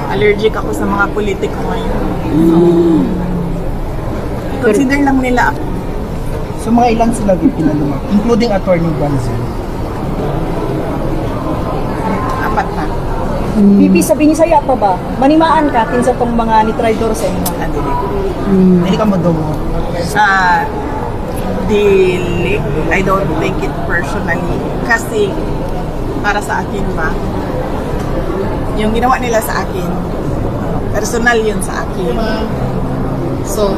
allergic ako sa mga politiko ngayon. So, consider lang nila ako. So mga ilan sila pinaluma, including Attorney Guanzon? 4 na. Bibi, sabihin niya saya pa ba? Manimaan ka tin sa tong mga ni Tridor sa inyo. Hindi ka mo daw. Sa dili, I don't take it personally. Kasi, para sa akin ba, yung ginawa nila sa akin, personal yun sa akin. So,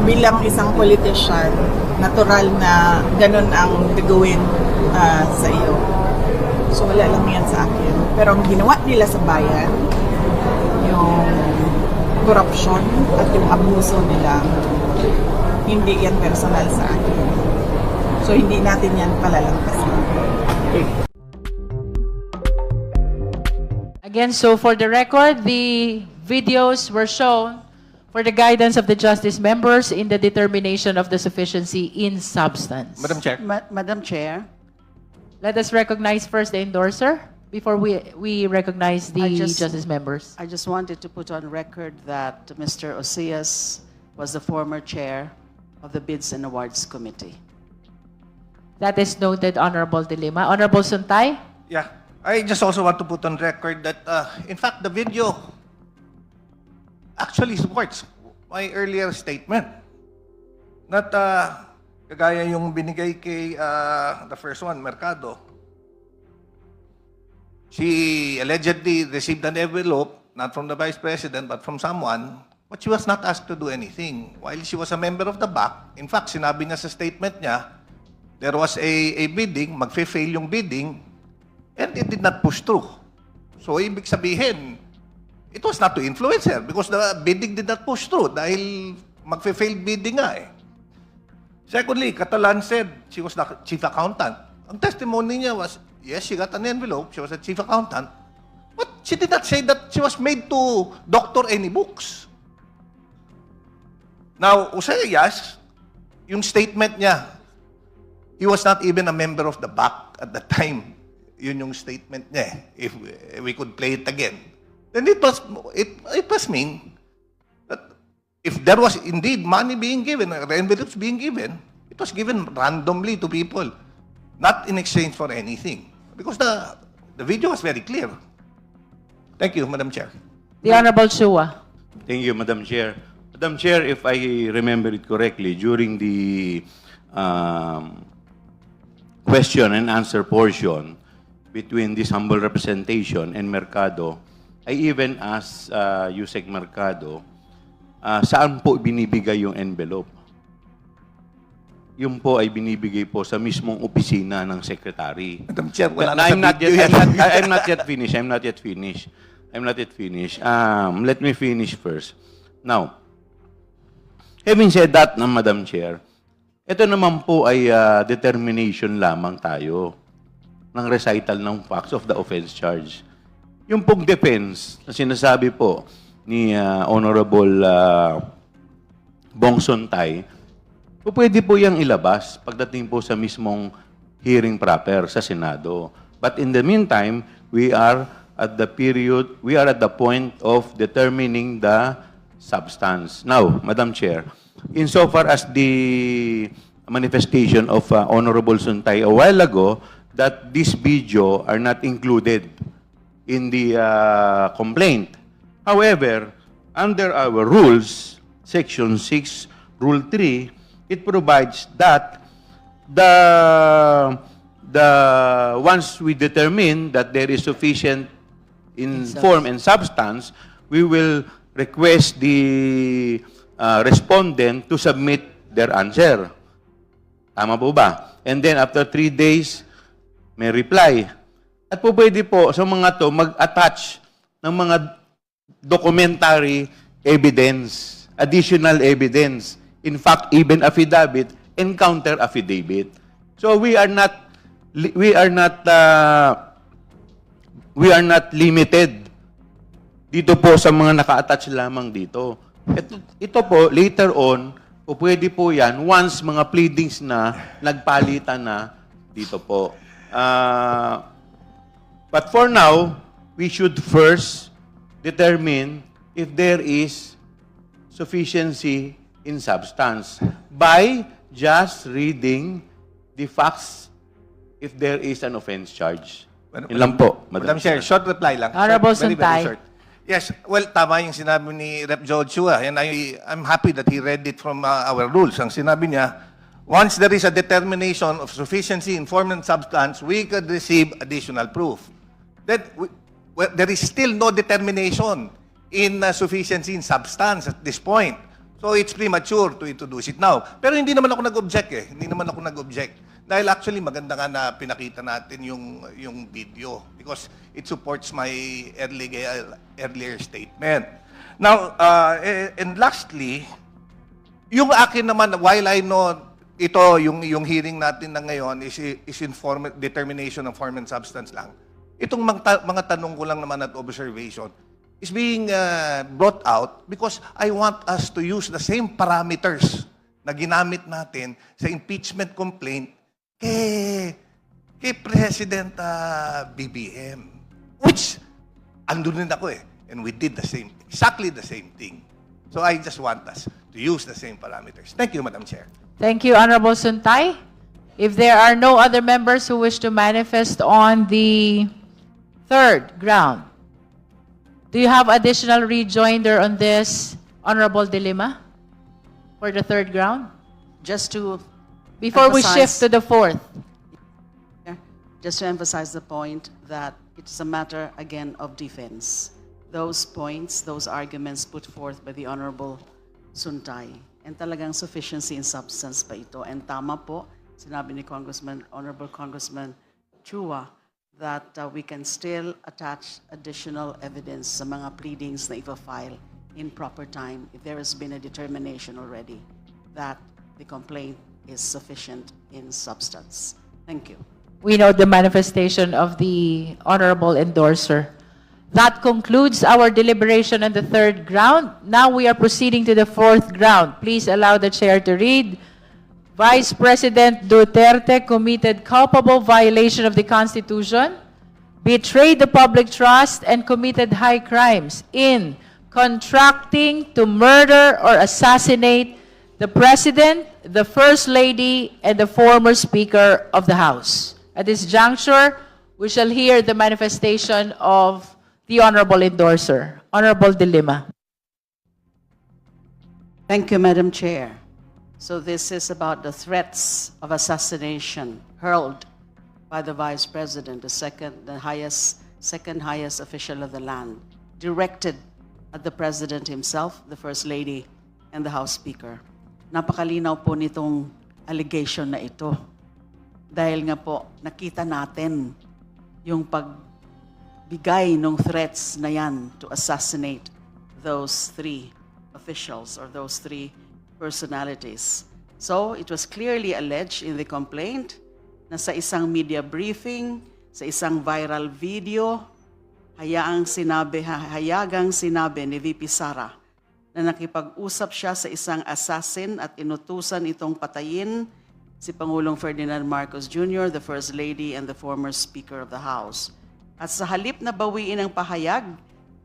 bilang isang politician, natural na ganun ang gagawin sa iyo. So, wala lang yan sa akin. Pero ang ginawa nila sa bayan, yung corruption at yung abuso nila, hindi yan personal sa akin. So, hindi natin yan palalampasin. Again, so for the record, the videos were shown for the guidance of the justice members in the determination of the sufficiency in substance. Madam Chair. Madam Chair, Let us recognize first the endorser before we recognize the justice members. I just wanted to put on record that Mr. Osias was the former chair of the Bids and Awards Committee. That is noted, Honorable De Lima. Honorable Suntay? Yeah. I just also want to put on record that, in fact, the video actually supports my earlier statement. That, kagaya yung binigay kay the first one, Mercado. She allegedly received an envelope, not from the Vice President, but from someone, but she was not asked to do anything. While she was a member of the BAC, in fact, sinabi niya sa statement niya, there was a bidding, magfe-fail yung bidding, and it did not push through. So, ibig sabihin, it was not to influence her because the bidding did not push through dahil magfe-fail bidding nga eh. Secondly, Catalan said she was the chief accountant. Ang testimony niya was, yes, she got an envelope, she was a chief accountant, but she did not say that she was made to doctor any books. Now, Osias, yung statement niya, he was not even a member of the BAC at the time. Yun yung statement niya eh. If we could play it again. Then it must mean that if there was indeed money being given, envelopes being given, it was given randomly to people, not in exchange for anything. Because the video was very clear. Thank you, Madam Chair. The Honorable Chua. Thank you, Madam Chair. Madam Chair, if I remember it correctly, during the question and answer portion between this humble representation and Mercado, I even asked Yusek Mercado, saan po binibigay yung envelope? Yung po ay binibigay po sa mismong opisina ng secretary. Madam Chair, wala Na, na sa video yan. I'm not yet finished. Let me finish first. Now, having said that, Madam Chair, ito naman po ay determination lamang tayo ng recital ng facts of the offense charge. Yung pong defense na sinasabi po ni Honorable Bong Sontay, pwede po yung ilabas pagdating po sa mismong hearing proper sa Senado. But in the meantime, we are at the point of determining the substance. Now, Madam Chair, insofar as the manifestation of Honorable Suntay a while ago, that this video are not included in the complaint. However, under our rules, Section 6, Rule 3, it provides that once we determine that there is sufficient in form and substance, we will request the respondent to submit their answer. Tama po ba? And then after 3 days, may reply. At po pwede po sa mga to mag-attach ng mga documentary evidence, additional evidence. In fact, even affidavit and counter affidavit. So we are not limited dito po sa mga naka-attach lamang dito. Ito po, later on, pwede po yan once mga pleadings na nagpalitan na dito po. But for now, we should first determine if there is sufficiency in substance by just reading the facts if there is an offense charge. Yun lang po, Madam Chair, short reply lang. Honorable Short, very, Suntay. very short. Yes, well, tama yung sinabi ni Rep. Joshua, and I'm happy that he read it from our rules. Ang sinabi niya, once there is a determination of sufficiency in form and substance, we could receive additional proof. That there is still no determination in sufficiency in substance at this point. So it's premature to introduce it now. Pero hindi naman ako nag-object eh. Hindi naman ako nag-object. Dahil actually maganda nga na pinakita natin yung video because it supports my earlier statement. Now, and lastly, yung akin naman, while I know ito, yung hearing natin na ngayon is in determination of form and substance lang. Itong mga tanong ko lang naman at observation is being brought out because I want us to use the same parameters na ginamit natin sa impeachment complaint kay President BBM. Which, andun din ako eh. And we did exactly the same thing. So I just want us to use the same parameters. Thank you, Madam Chair. Thank you, Honorable Suntay. If there are no other members who wish to manifest on the third ground, do you have additional rejoinder on this, Honorable De Lima, for the third ground? Just to Before we emphasize- shift to the fourth. Just to emphasize the point that it's a matter, again, of defense. Those points, those arguments put forth by the Honorable Suntay, and talagang sufficiency in substance pa ito. And tama po, sinabi ni Honorable Congressman Chua, that we can still attach additional evidence sa mga pleadings na ipa-file in proper time if there has been a determination already that the complaint is sufficient in substance. Thank you. We know the manifestation of the honorable endorser. That concludes our deliberation on the third ground. Now we are proceeding to the fourth ground. Please allow the chair to read. Vice President Duterte committed culpable violation of the Constitution, betrayed the public trust, and committed high crimes in contracting to murder or assassinate the President, the First Lady, and the former Speaker of the House. At this juncture, we shall hear the manifestation of the Honorable Endorser. Honorable De Lima. Thank you, Madam Chair. So this is about the threats of assassination hurled by the Vice President, the second highest official of the land, directed at the President himself, the First Lady, and the House Speaker. Napakalinaw po nitong allegation na ito. Dahil nga po, nakita natin yung pagbigay ng threats na yan to assassinate those three officials or those three personalities. So, it was clearly alleged in the complaint na sa isang media briefing, sa isang viral video, hayagang sinabi ni VP Sara na nakipag-usap siya sa isang assassin at inutusan itong patayin si Pangulong Ferdinand Marcos Jr., the First Lady, and the former Speaker of the House. At sa halip na bawiin ang pahayag,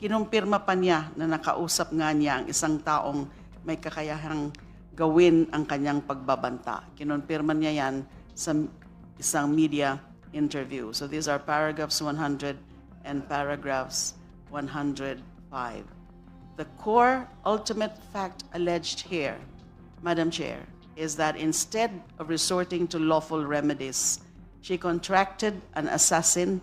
kinumpirma pa niya na nakausap nga niya ang isang taong may kakayahang gawin ang kanyang pagbabanta. Kinumpirma niya yan sa isang media interview. So these are paragraphs 100 and paragraphs 105. The core ultimate fact alleged here, Madam Chair, is that instead of resorting to lawful remedies, she contracted an assassin,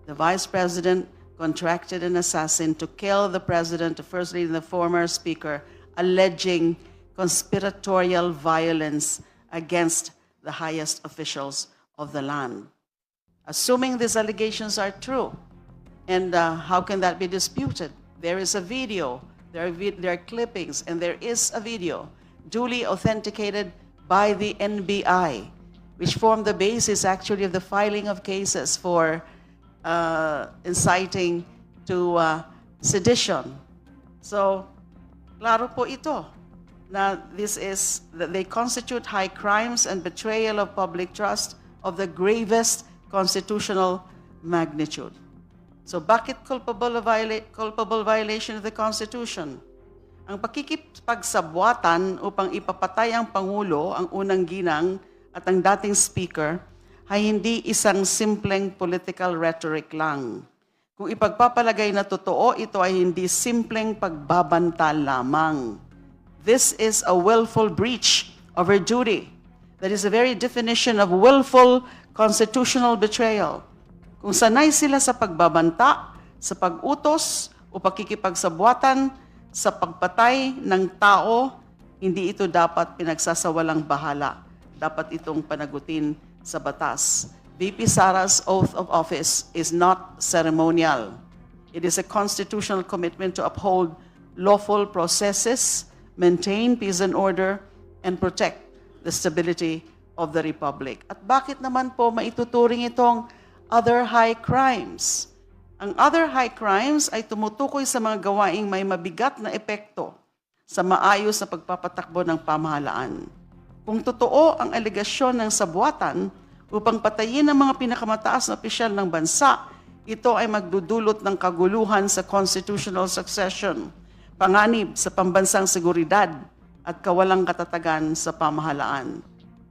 the Vice President contracted an assassin to kill the President, the First Lady, and the former Speaker, alleging conspiratorial violence against the highest officials of the land. Assuming these allegations are true, and how can that be disputed? There is a video, there are clippings, and there is a video duly authenticated by the NBI, which formed the basis actually of the filing of cases for inciting to sedition. So, klaro po ito na that they constitute high crimes and betrayal of public trust of the gravest constitutional magnitude. So bakit culpable violation of the Constitution? Ang pakikipagsabwatan upang ipapatay ang Pangulo, ang unang ginang at ang dating Speaker, ay hindi isang simpleng political rhetoric lang. Kung ipagpapalagay na totoo, ito ay hindi simpleng pagbabanta lamang. This is a willful breach of her duty. That is the very definition of willful constitutional betrayal. Kung sanay sila sa pagbabanta, sa pag-utos o pakikipagsabwatan, sa pagpatay ng tao, hindi ito dapat pinagsasawalang bahala. Dapat itong panagutin sa batas. VP Sara's oath of office is not ceremonial. It is a constitutional commitment to uphold lawful processes, maintain peace and order, and protect the stability of the Republic. At bakit naman po maituturing itong other high crimes? Ang other high crimes ay tumutukoy sa mga gawaing may mabigat na epekto sa maayos na pagpapatakbo ng pamahalaan. Kung totoo ang alegasyon ng sabwatan upang patayin ang mga pinakamataas na opisyal ng bansa, ito ay magdudulot ng kaguluhan sa constitutional succession, panganib sa pambansang seguridad at kawalang katatagan sa pamahalaan.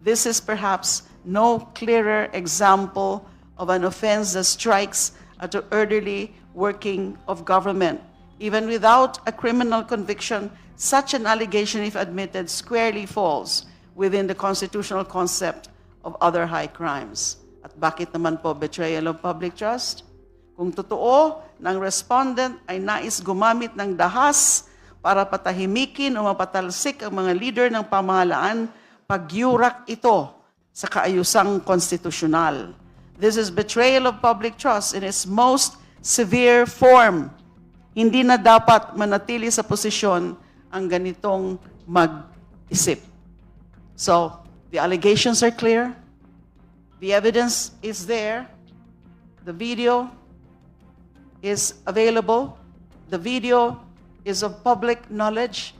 This is perhaps no clearer example of an offense that strikes at the orderly working of government. Even without a criminal conviction, such an allegation, if admitted, squarely falls within the constitutional concept of other high crimes. At bakit naman po betrayal of public trust? Kung totoo ng respondent ay nais gumamit ng dahas para patahimikin o mapatalsik ang mga leader ng pamahalaan, pagyurak ito sa kaayusang konstitusyonal. This is betrayal of public trust in its most severe form. Hindi na dapat manatili sa posisyon ang ganitong mag-isip. So, the allegations are clear. The evidence is there. The video is available. The video is of public knowledge.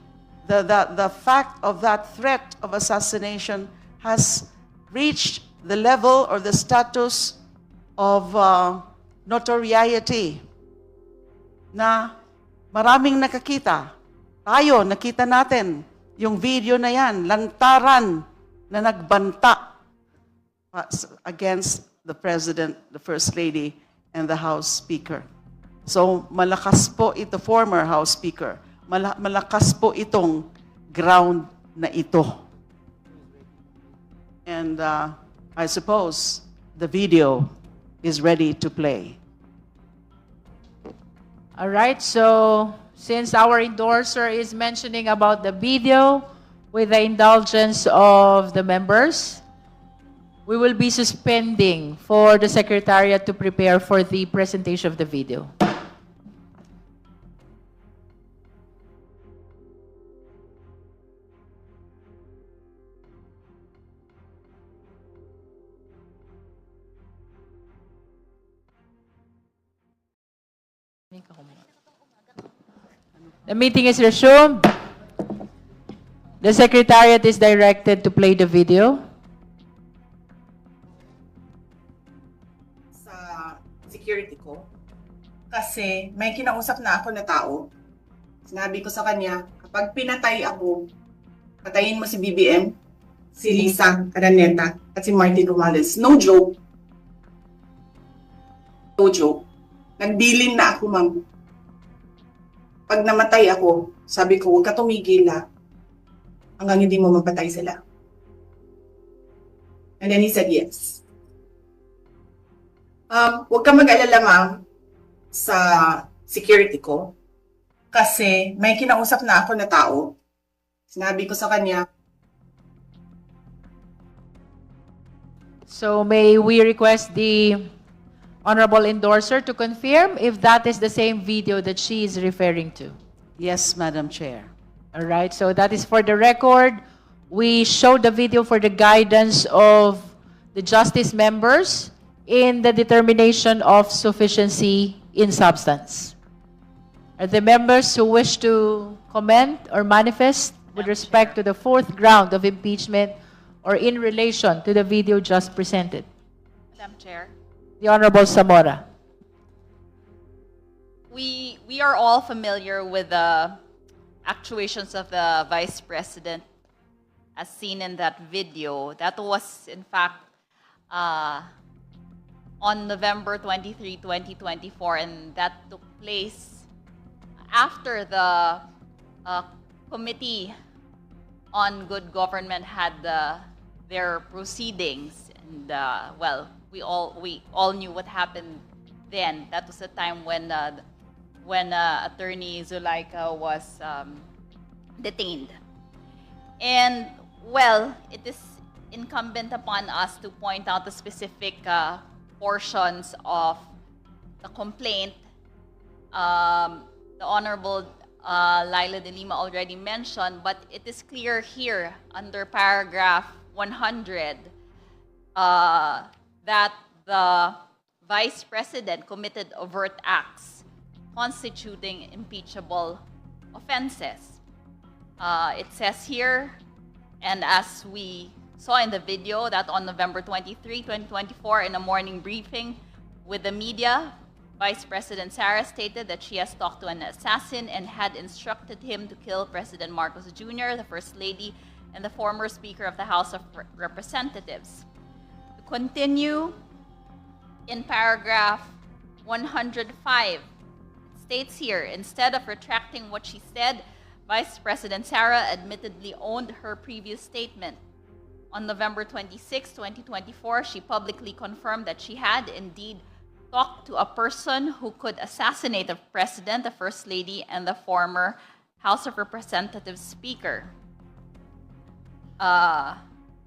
The fact of that threat of assassination has reached the level or the status of notoriety na maraming nakakita. Tayo, nakita natin yung video na yan, lantaran na nagbanta against the President, the First Lady, and the House Speaker. So malakas po ito, former House Speaker, malakas po itong ground na ito. And I suppose the video is ready to play. All right, so since our endorser is mentioning about the video, with the indulgence of the members, we will be suspending for the Secretariat to prepare for the presentation of the video. The meeting is resumed. The Secretariat is directed to play the video. Sa security ko, kasi may kinausap na ako na tao. Sinabi ko sa kanya, kapag pinatay ako, patayin mo si BBM, si Lisa Caraneta, at si Martin Romualdez. No joke. No joke. Nagdilin na ako, ma'am. Pag namatay ako, sabi ko, huwag ka tumigil hanggang hindi mo mapatay sila. And then he said yes. Huwag ka mag-alala, ma'am, sa security ko. Kasi may kinausap na ako na tao. Sinabi ko sa kanya, So may we request the Honorable Endorser to confirm if that is the same video that she is referring to. Yes, Madam Chair. All right, so that is for the record. We showed the video for the guidance of the justice members in the determination of sufficiency in substance. Are the members who wish to comment or manifest with respect to the fourth ground of impeachment or in relation to the video just presented? Madam Chair. The Honorable Zamora. we are all familiar with the actuations of the Vice President as seen in that video. That was, in fact, on November 23, 2024, and that took place after the Committee on Good Government had their proceedings. And, well, we all knew what happened then. That was the time when Attorney Zulaika was detained. And, well, it is incumbent upon us to point out the specific portions of the complaint. The Honorable Laila de Lima already mentioned, but it is clear here under paragraph 100 that the Vice President committed overt acts constituting impeachable offenses. It says here, and as we saw in the video, that on November 23, 2024, in a morning briefing with the media, Vice President Sara stated that she has talked to an assassin and had instructed him to kill President Marcos Jr., the First Lady, and the former Speaker of the House of Representatives. To continue, in paragraph 105, it states here, instead of retracting what she said, Vice President Sara admittedly owned her previous statement. On November 26, 2024, she publicly confirmed that she had indeed talked to a person who could assassinate the President, the First Lady, and the former House of Representatives Speaker. A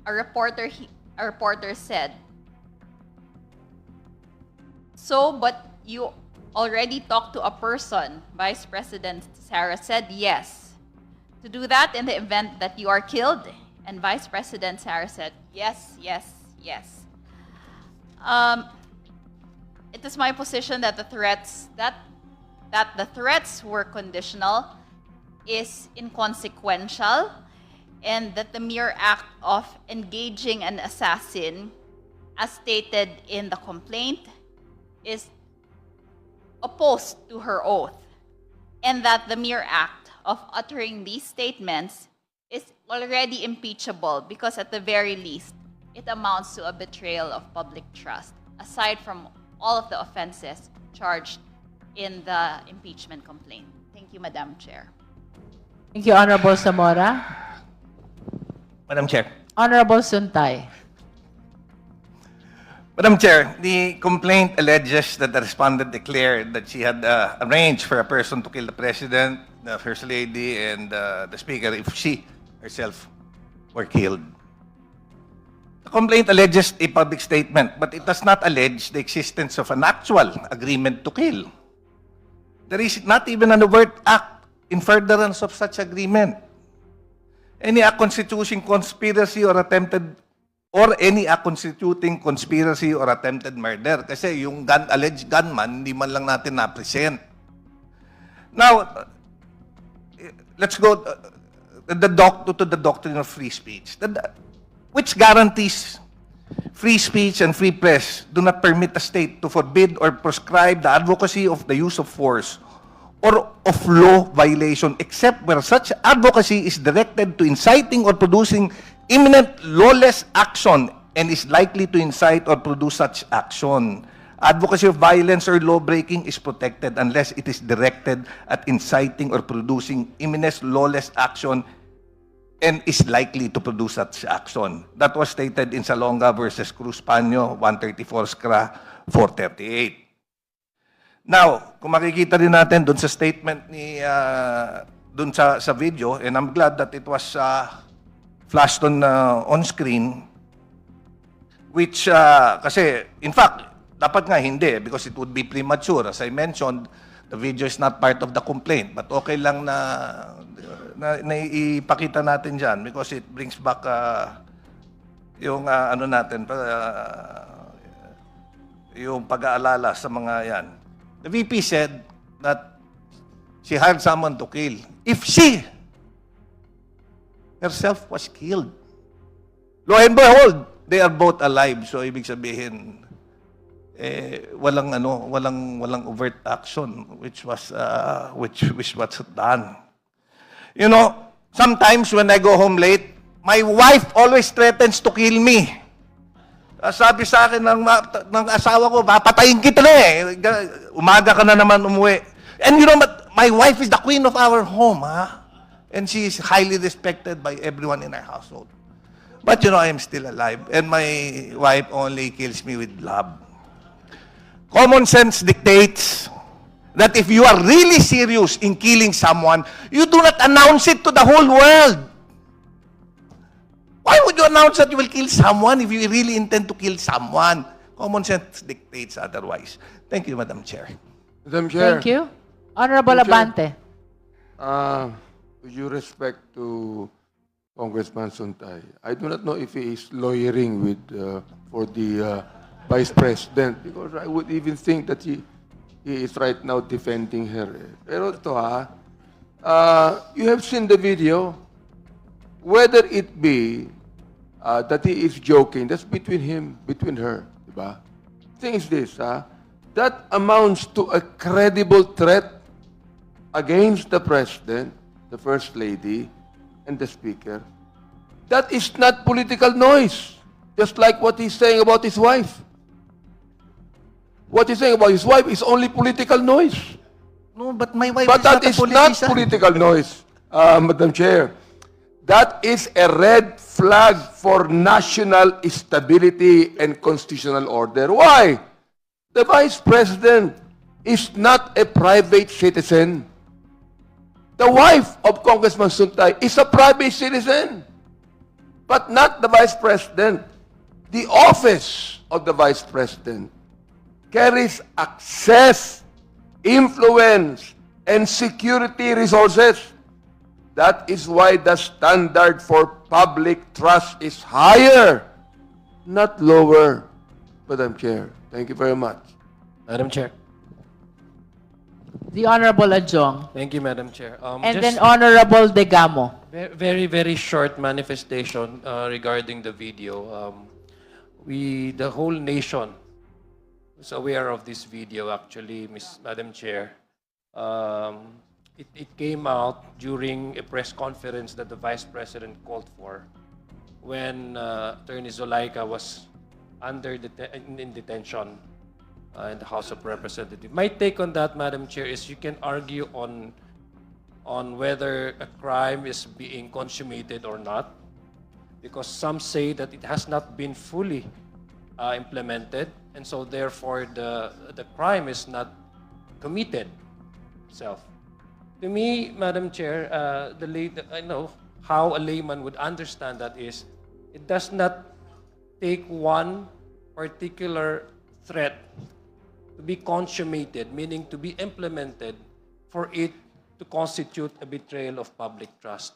reporter said, "So, but you already talked to a person?" Vice President Sara said, "Yes. To do that in the event that you are killed?" And Vice President Sara said, "Yes, yes, yes." It is my position that the threats were conditional, is inconsequential, and that the mere act of engaging an assassin, as stated in the complaint, is opposed to her oath, and that the mere act of uttering these statements is already impeachable because at the very least, it amounts to a betrayal of public trust, aside from all of the offenses charged in the impeachment complaint. Thank you, Madam Chair. Thank you, Honorable Zamora. Madam Chair. Honorable Suntay. Madam Chair, the complaint alleges that the respondent declared that she had arranged for a person to kill the President, the First Lady, and the Speaker if she herself were killed. The complaint alleges a public statement, but it does not allege the existence of an actual agreement to kill. There is not even an overt act in furtherance of such agreement. Any act constituting conspiracy or any act constituting conspiracy or attempted murder. Kasi yung alleged gunman, hindi man lang natin na-present. Now, let's go to the doctrine of free speech. Which guarantees free speech and free press do not permit a state to forbid or prescribe the advocacy of the use of force or of law violation except where such advocacy is directed to inciting or producing imminent lawless action and is likely to incite or produce such action. Advocacy of violence or law-breaking is protected unless it is directed at inciting or producing imminent lawless action and is likely to produce such action. That was stated in Salonga versus Cruz Paño, 134 SCRA 438. Now, kung makikita rin natin dun sa statement ni, dun sa video, and I'm glad that it was flashed on screen, which, kasi, in fact, dapat nga hindi, because it would be premature. As I mentioned, the video is not part of the complaint, but okay lang na ipakita natin dyan because it brings back yung ano natin, yung pag-aalala sa mga yan. The VP said that she hired someone to kill. If she herself was killed, lo and behold, they are both alive. So, ibig sabihin, walang overt action which was done. You know, sometimes when I go home late, my wife always threatens to kill me. Sabi sa akin ng asawa ko, papatayin kita na eh. Umaga ka na naman umuwi. And you know, my wife is the queen of our home, ha? And she is highly respected by everyone in our household. But you know, I am still alive. And my wife only kills me with love. Common sense dictates that if you are really serious in killing someone, you do not announce it to the whole world. Why would you announce that you will kill someone if you really intend to kill someone? Common sense dictates otherwise. Thank you, Madam Chair. Madam Chair. Thank you. Honorable Madam Chair. Abante. With due respect to Congressman Suntay, I do not know if he is lawyering with for the Vice President, because I would even think that he is right now defending her. Pero ito you have seen the video. Whether it be that he is joking, that's between her, diba? Thing is this, that amounts to a credible threat against the President, the First Lady, and the Speaker. That is not political noise, just like what he's saying about his wife. What he's saying about his wife is only political noise. No, but my wife But is not that a is not politician. political noise, Madam Chair. That is a red flag for national stability and constitutional order. Why? The Vice President is not a private citizen. The wife of Congressman Suntay is a private citizen, but not the Vice President. The office of the Vice President carries access, influence, and security resources. That is why the standard for public trust is higher, not lower, Madam Chair. Thank you very much. Madam Chair. The Honorable Adjong. Thank you, Madam Chair. And then Honorable Degamo. Very, very short manifestation regarding the video. The whole nation was aware of this video, actually, Madam Chair. It came out during a press conference that the Vice President called for when Attorney Zulaika was in detention in the House of Representatives. My take on that, Madam Chair, is you can argue on whether a crime is being consummated or not, because some say that it has not been fully implemented, and so therefore the crime is not committed itself. To me, Madam Chair, I know how a layman would understand that is, it does not take one particular threat to be consummated, meaning to be implemented, for it to constitute a betrayal of public trust.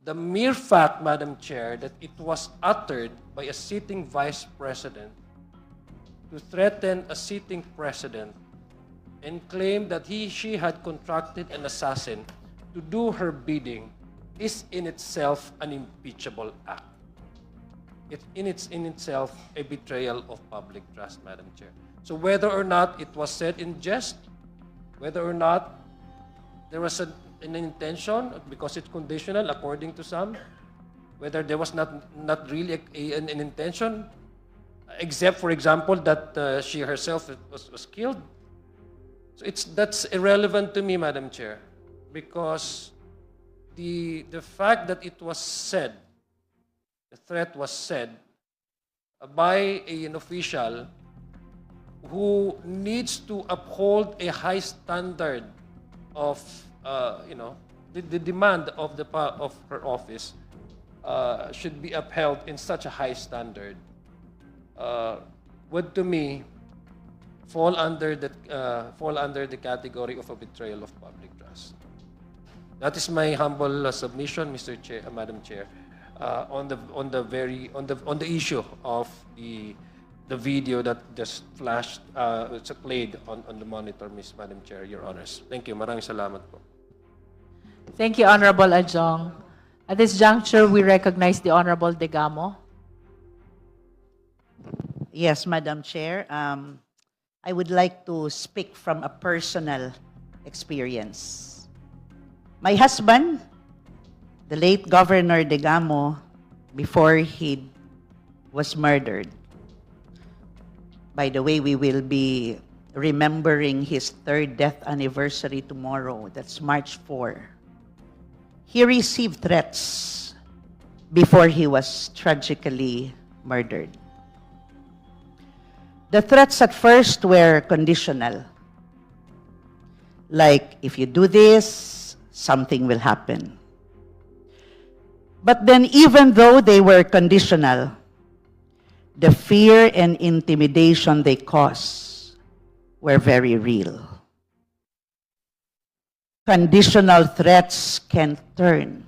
The mere fact, Madam Chair, that it was uttered by a sitting Vice President to threaten a sitting President and claim that she had contracted an assassin to do her bidding is in itself an impeachable act. It's in itself a betrayal of public trust, Madam Chair. So whether or not it was said in jest, whether or not there was an intention, because it's conditional according to some, whether there was not really an intention, except, for example, that she herself was killed. So that's irrelevant to me, Madam Chair, because the fact that it was said, the threat was said by an official who needs to uphold a high standard of, the demand of her office should be upheld in such a high standard, would to me fall under the category of a betrayal of public trust. That is my humble submission, Mr. Chair, Madam Chair, on the issue of the video that just flashed, it's played on the monitor, Madam Chair, Your Honors. Thank you. Maraming salamat po. Thank you, Honorable Adjong. At this juncture, we recognize the Honorable Degamo. Yes, Madam Chair. I would like to speak from a personal experience. My husband, the late Governor Degamo, before he was murdered. By the way, we will be remembering his 3rd death anniversary tomorrow. That's March 4. He received threats before he was tragically murdered. The threats at first were conditional. Like, if you do this, something will happen. But then, even though they were conditional, the fear and intimidation they caused were very real. Conditional threats can turn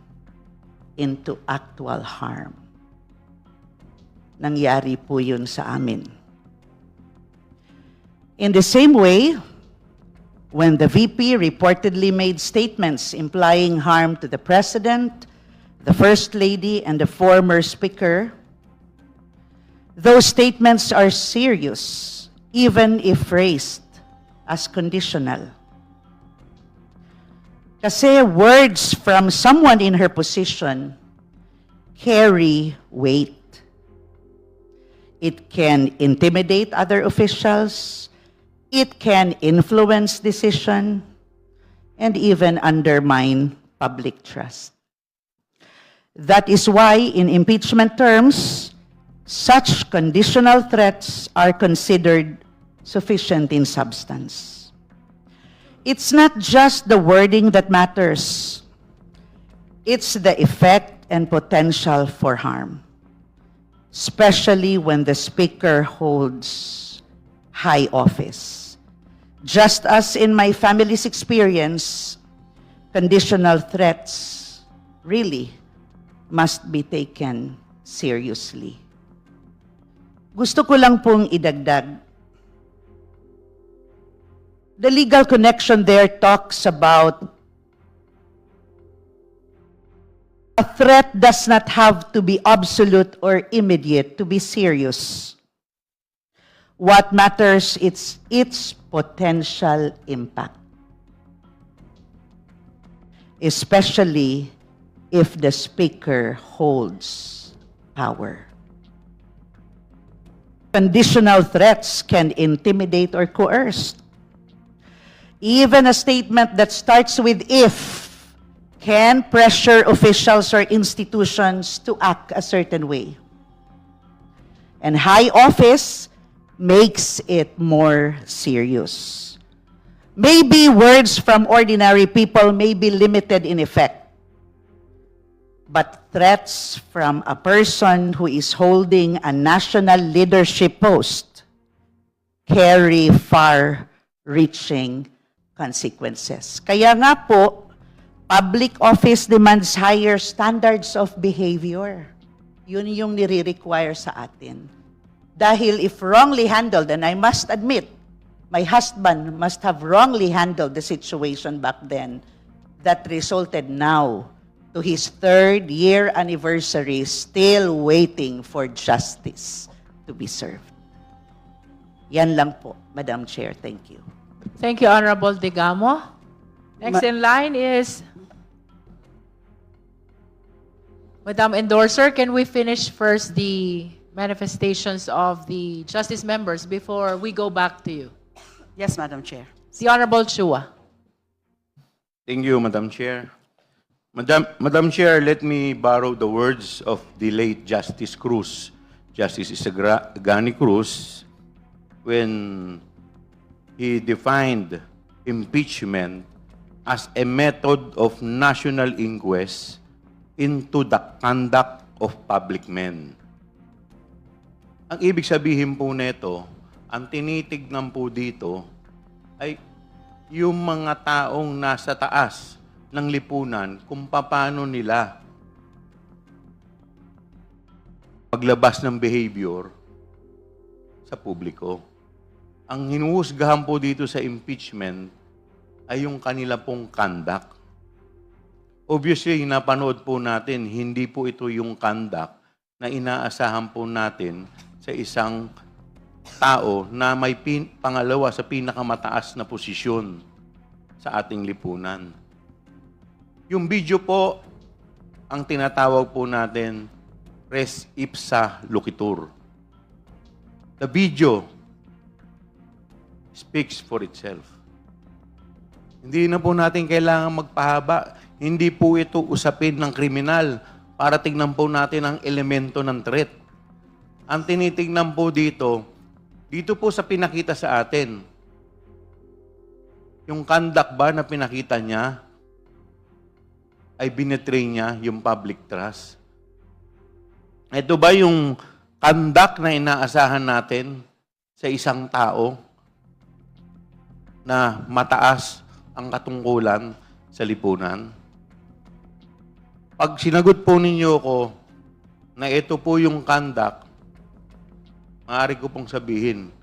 into actual harm. Nangyari po yun sa amin. In the same way, when the VP reportedly made statements implying harm to the President, the First Lady, and the former Speaker, those statements are serious, even if phrased as conditional. Kasi words from someone in her position carry weight. It can intimidate other officials, it can influence decision, and even undermine public trust. That is why, in impeachment terms, such conditional threats are considered sufficient in substance. It's not just the wording that matters. It's the effect and potential for harm, especially when the speaker holds high office. Just as in my family's experience, conditional threats really must be taken seriously. Gusto ko lang pong idagdag. The legal connection there talks about a threat does not have to be absolute or immediate to be serious. What matters is its potential impact, especially if the speaker holds power. Conditional threats can intimidate or coerce. Even a statement that starts with "if" can pressure officials or institutions to act a certain way. And high office makes it more serious. Maybe words from ordinary people may be limited in effect, but threats from a person who is holding a national leadership post carry far-reaching consequences. Kaya nga po, public office demands higher standards of behavior. Yun yung nire-require sa atin. Dahil if wrongly handled, and I must admit, my husband must have wrongly handled the situation back then that resulted now to his 3rd year anniversary, still waiting for justice to be served. Yan lang po, Madam Chair. Thank you. Thank you, Honorable Degamo. Next in line is Madam Endorser. Can we finish first the manifestations of the justice members before we go back to you? Yes, Madam Chair. The Honorable Chua. Thank you, Madam Chair. Madam Chair, let me borrow the words of the late Justice Cruz, Justice Isagani Cruz, when he defined impeachment as a method of national inquest into the conduct of public men. Ang ibig sabihin po nito, ang tinitignan po dito ay yung mga taong nasa taas ng lipunan kung paano nila paglabas ng behavior sa publiko. Ang hinuhusgahan po dito sa impeachment ay yung kanila pong conduct. Obviously, napanood po natin, hindi po ito yung conduct na inaasahan po natin sa isang tao na may pangalawa sa pinakamataas na posisyon sa ating lipunan. Yung video po, ang tinatawag po natin, res ipsa loquitur. The video speaks for itself. Hindi na po natin kailangan magpahaba. Hindi po ito usapin ng kriminal para tignan po natin ang elemento ng threat. Ang tinitignan po dito po sa pinakita sa atin, yung conduct ba na pinakita niya ay binetray niya yung public trust? Ito ba yung conduct na inaasahan natin sa isang tao na mataas ang katungkulan sa lipunan? Pag sinagot po ninyo ko na ito po yung conduct, maaari ko pong sabihin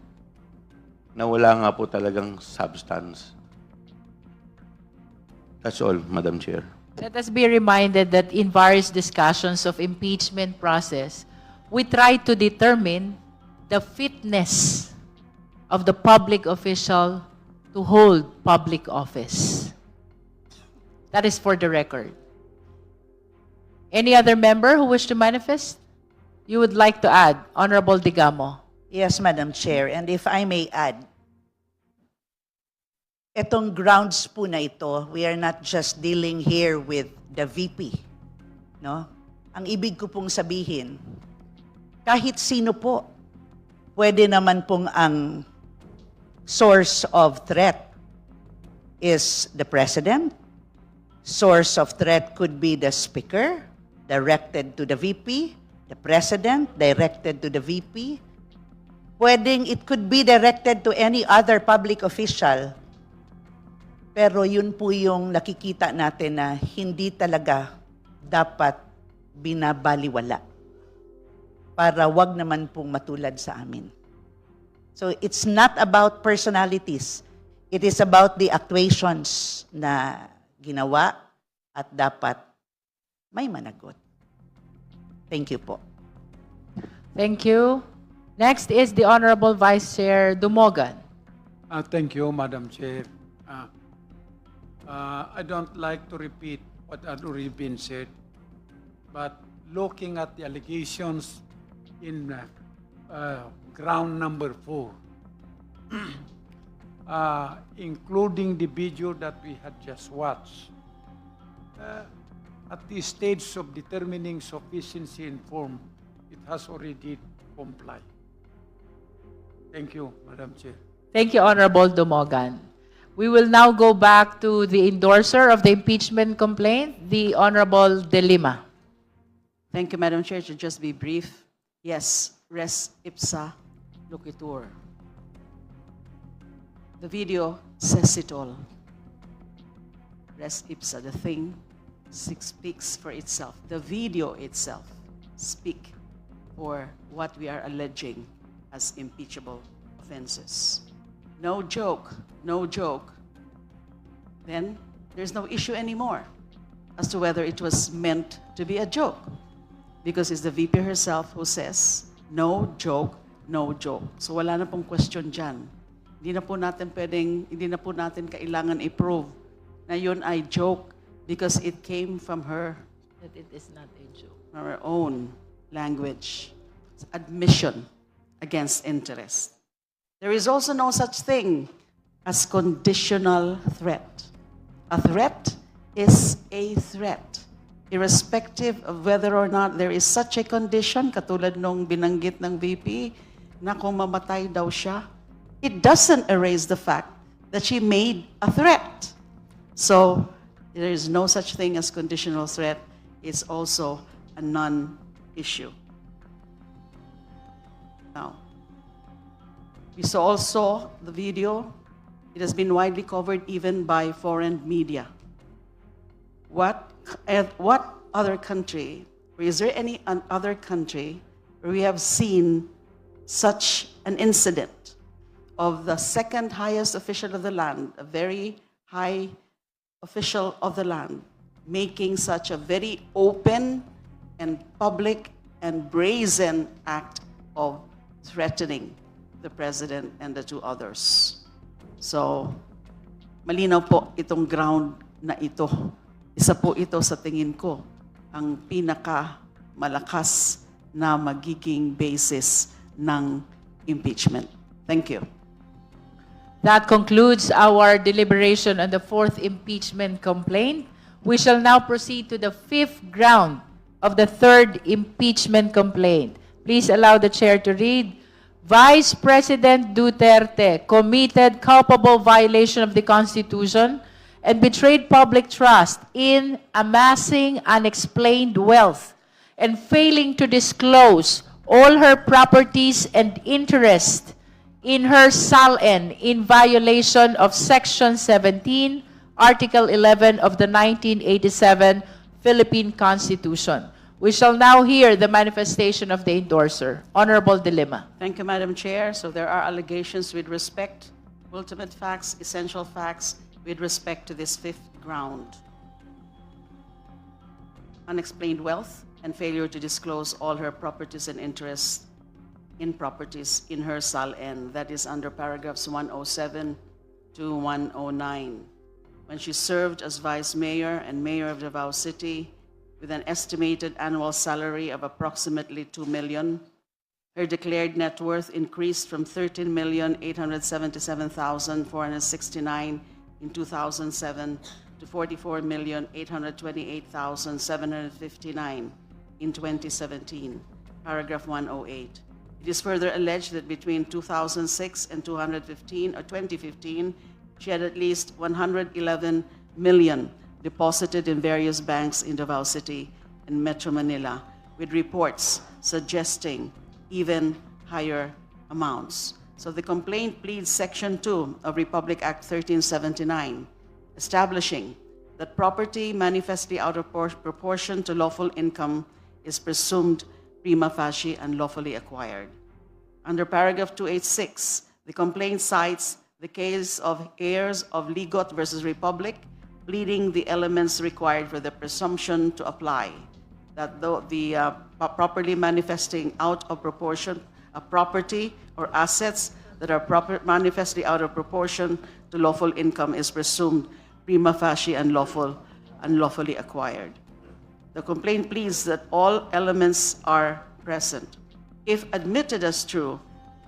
na wala nga po talagang substance. That's all, Madam Chair. Let us be reminded that in various discussions of impeachment process, we try to determine the fitness of the public official to hold public office. That is for the record. Any other member who wish to manifest? You would like to add, Honorable Digamo. Yes, Madam Chair. And if I may add, etong grounds po na ito, we are not just dealing here with the VP. No? Ang ibig ko pong sabihin, kahit sino po, pwede naman pong ang source of threat is the President. Source of threat could be the Speaker, directed to the VP, the President, directed to the VP. Pwedeng it could be directed to any other public official. Pero yun po yung nakikita natin na hindi talaga dapat binabaliwala para wag naman pong matulad sa amin. So it's not about personalities. It is about the actuations na ginawa at dapat may managot. Thank you po. Thank you. Next is the Honorable Vice Chair Dumogan. Thank you, Madam Chair. I don't like to repeat what had already been said, but looking at the allegations in ground number 4, including the video that we had just watched, at the stage of determining sufficiency in form, it has already complied. Thank you, Madam Chair. Thank you, Honorable Dumogan. We will now go back to the endorser of the impeachment complaint, the Honorable De Lima. Thank you, Madam Chair. To just be brief, yes, res ipsa loquitur. The video says it all. Res ipsa, the thing speaks for itself. The video itself speaks for what we are alleging as impeachable offenses. No joke, no joke. Then there's no issue anymore as to whether it was meant to be a joke, because it's the VP herself who says, no joke, no joke. So wala na pong question dyan. Hindi na po natin kailangan i-prove na yun ay joke because it came from her, That it is not a joke. from her own language. It's admission against interest. There is also no such thing as conditional threat. A threat is a threat, irrespective of whether or not there is such a condition, katulad nung binanggit ng VP, na kung mamatay daw siya. It doesn't erase the fact that she made a threat. So, there is no such thing as conditional threat. It's also a non-issue. Now, we saw also the video. It has been widely covered even by foreign media. What other country, or is there any other country where we have seen such an incident of the second highest official of the land, a very high official of the land, making such a very open and public and brazen act of threatening the President and the two others. So, malinaw po itong ground na ito. Isa po ito sa tingin ko ang pinaka-malakas na magiging basis ng impeachment. Thank you. That concludes our deliberation on the fourth impeachment complaint. We shall now proceed to the fifth ground of the third impeachment complaint. Please allow the chair to read. Vice President Duterte committed culpable violation of the Constitution and betrayed public trust in amassing unexplained wealth and failing to disclose all her properties and interest in her SALN in violation of Section 17, Article 11 of the 1987 Philippine Constitution. We shall now hear the manifestation of the endorser. Honorable De Lima. Thank you, Madam Chair. So there are allegations with respect, ultimate facts, essential facts, with respect to this fifth ground. Unexplained wealth and failure to disclose all her properties and interests in properties in her SALN. That is under paragraphs 107 to 109. When she served as Vice Mayor and Mayor of Davao City, with an estimated annual salary of approximately $2 million. Her declared net worth increased from $13,877,469 in 2007 to $44,828,759 in 2017, paragraph 108. It is further alleged that between 2006 and 2015, she had at least $111 million deposited in various banks in Davao City and Metro Manila, with reports suggesting even higher amounts. So the complaint pleads Section 2 of Republic Act 1379, establishing that property manifestly out of proportion to lawful income is presumed prima facie and lawfully acquired. Under paragraph 286, the complaint cites the case of heirs of Ligot versus Republic, pleading the elements required for the presumption to apply, that though the properly manifesting out of proportion a property or assets that are manifestly out of proportion to lawful income is presumed prima facie and lawfully acquired. The complaint pleads that all elements are present. If admitted as true,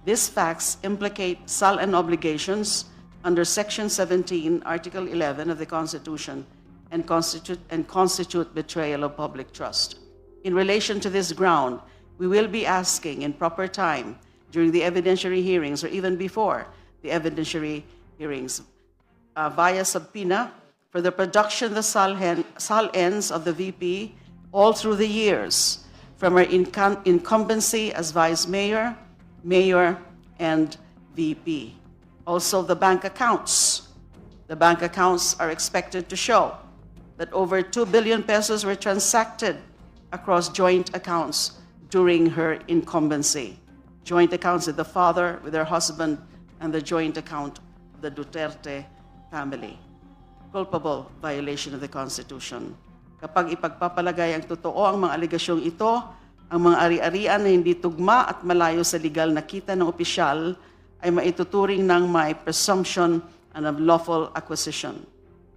these facts implicate SALN obligations under Section 17, Article 11 of the Constitution and constitute betrayal of public trust. In relation to this ground, we will be asking in proper time during the evidentiary hearings or even before the evidentiary hearings via subpoena for the production of the SALNs of the VP all through the years from her incumbency as Vice Mayor, Mayor, and VP. Also, the bank accounts. The bank accounts are expected to show that over 2 billion pesos were transacted across joint accounts during her incumbency. Joint accounts with the father, with her husband, and the joint account of the Duterte family. Culpable violation of the Constitution. Kapag ipagpapalagay ang totoo ang mga alegasyong ito, ang mga ari-arian na hindi tugma at malayo sa legal na kita ng opisyal ay maituturing ng may presumption and of lawful acquisition.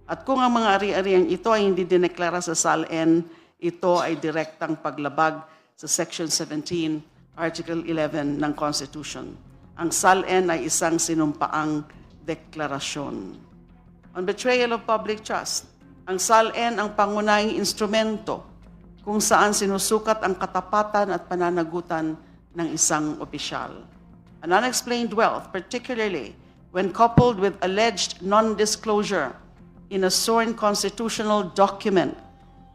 At kung ang mga ari-ariang ito ay hindi dineklara sa SALN, ito ay direktang paglabag sa Section 17, Article 11 ng Constitution. Ang SALN ay isang sinumpaang deklarasyon. On betrayal of public trust, ang SALN ang pangunahing instrumento kung saan sinusukat ang katapatan at pananagutan ng isang opisyal. An unexplained wealth, particularly when coupled with alleged non-disclosure in a sworn constitutional document,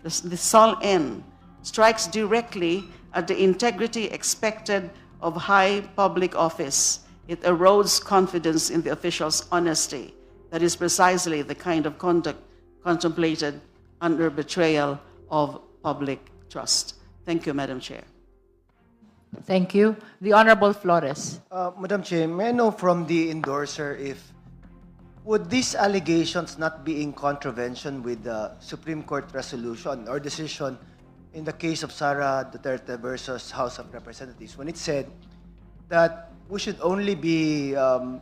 the SALN strikes directly at the integrity expected of high public office. It erodes confidence in the official's honesty. That is precisely the kind of conduct contemplated under betrayal of public trust. Thank you, Madam Chair. Thank you. The Honorable Flores. Madam Chair, may I know from the endorser if would these allegations not be in contravention with the Supreme Court resolution or decision in the case of Sara Duterte versus House of Representatives when it said that we should only be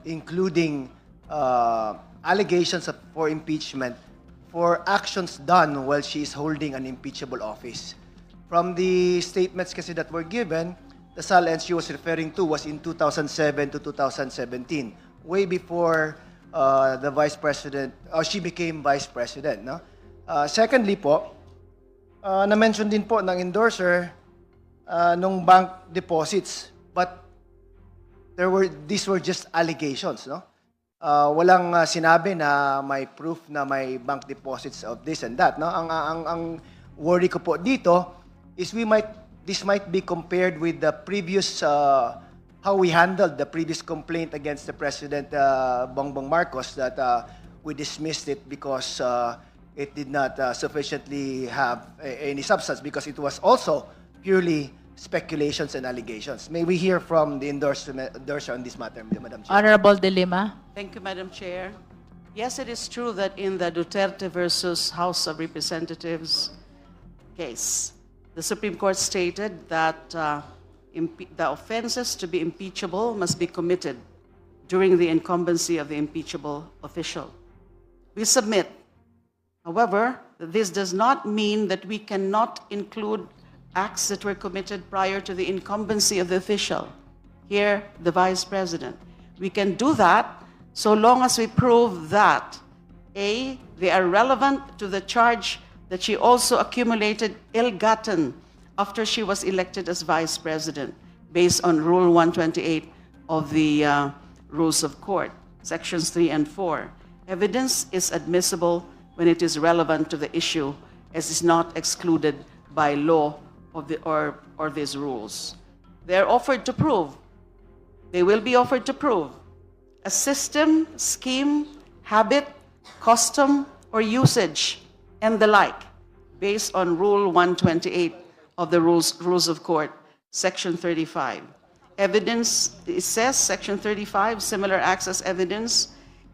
including allegations for impeachment for actions done while she is holding an impeachable office. From the statements kasi that were given, the SAL-Ns she was referring to was in 2007 to 2017, way before the Vice President, she became Vice President. No? Secondly po, na-mention din po ng endorser nung bank deposits, but these were just allegations, no? Walang sinabi na may proof na may bank deposits of this and that, no? Ang worry ko po dito is this might be compared with the previous how we handled the previous complaint against the President Bongbong Marcos that we dismissed it because it did not sufficiently have any substance because it was also purely speculations and allegations. May we hear from the endorser on this matter, Madam Chair? Honorable De Lima. Thank you, Madam Chair. Yes, it is true that in the Duterte versus House of Representatives case, the Supreme Court stated that the offenses to be impeachable must be committed during the incumbency of the impeachable official. We submit, however, that this does not mean that we cannot include acts that were committed prior to the incumbency of the official, here the Vice President. We can do that so long as we prove that, A, they are relevant to the charge that she also accumulated ill-gotten after she was elected as Vice President, based on Rule 128 of the Rules of Court, Sections 3 and 4. Evidence is admissible when it is relevant to the issue, as is not excluded by law or these rules. They are offered to prove. They will be offered to prove a system, scheme, habit, custom, or usage, and the like, based on Rule 128 of the Rules of Court, Section 35. Evidence, it says, Section 35, similar acts as evidence.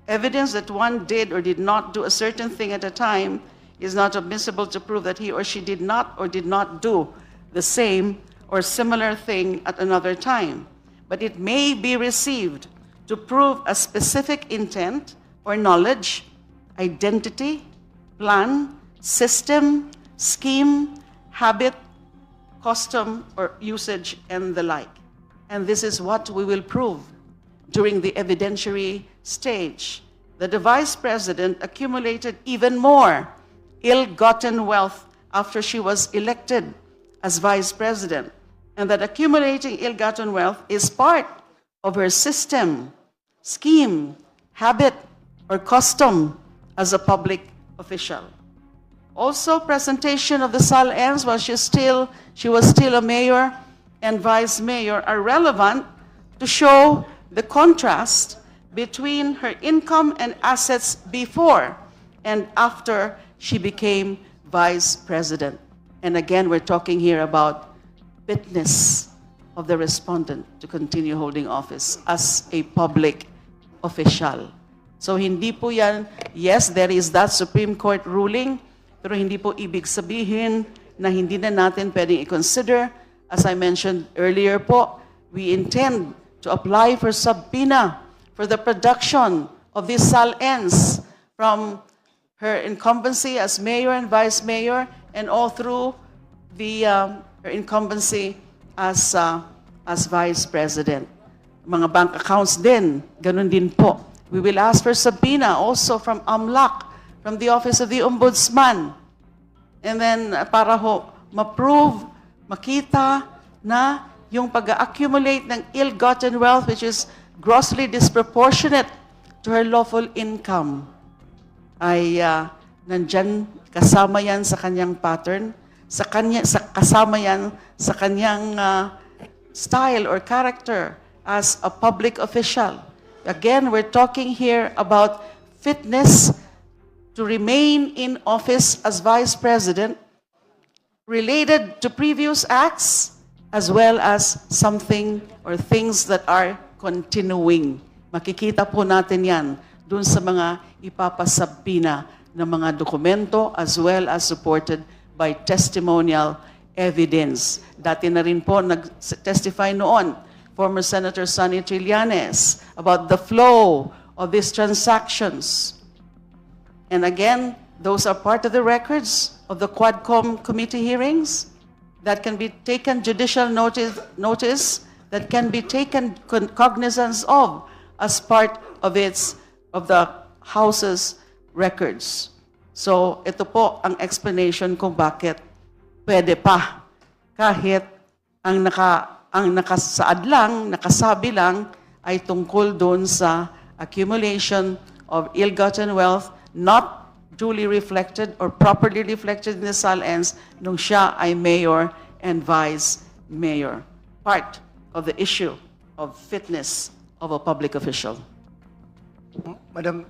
Evidence that one did or did not do a certain thing at a time is not admissible to prove that he or she did not or did not do the same or similar thing at another time. But it may be received to prove a specific intent or knowledge, identity, plan, system, scheme, habit, custom, or usage, and the like. And this is what we will prove during the evidentiary stage. That the Vice President accumulated even more ill-gotten wealth after she was elected as Vice President, and that accumulating ill-gotten wealth is part of her system, scheme, habit, or custom as a public official. Also, presentation of the SAL-Ns while she was still a mayor and vice mayor are relevant to show the contrast between her income and assets before and after she became Vice President. And again, we're talking here about fitness of the respondent to continue holding office as a public official. So hindi po yan, yes, there is that Supreme Court ruling, pero hindi po ibig sabihin na hindi na natin pwedeng i-consider. As I mentioned earlier po, we intend to apply for subpoena for the production of these SAL-Ns from her incumbency as mayor and vice mayor and all through the her incumbency as vice president. Mga bank accounts din, ganun din po. We will ask for subpoena also from AMLAC, from the Office of the Ombudsman. And then para ho ma-prove, makita na yung pag-accumulate ng ill-gotten wealth which is grossly disproportionate to her lawful income ay nandyan, kasama yan sa kanyang pattern, kasama yan sa kanyang style or character as a public official. Again, we're talking here about fitness to remain in office as Vice President related to previous acts as well as something or things that are continuing. Makikita po natin yan dun sa mga ipapasabina ng mga dokumento as well as supported by testimonial evidence. Dati na rin po nag-testify noon former Senator Sonny Trillanes about the flow of these transactions. And again, those are part of the records of the Quadcom committee hearings that can be taken judicial notice that can be taken cognizance of as part of the House's records. So ito po ang explanation kung bakit pwede pa kahit ang nakasaad lang, nakasabi lang ay tungkol doon sa accumulation of ill-gotten wealth not duly reflected or properly reflected in the SALNs nung siya ay mayor and vice mayor. Part of the issue of fitness of a public official. Madam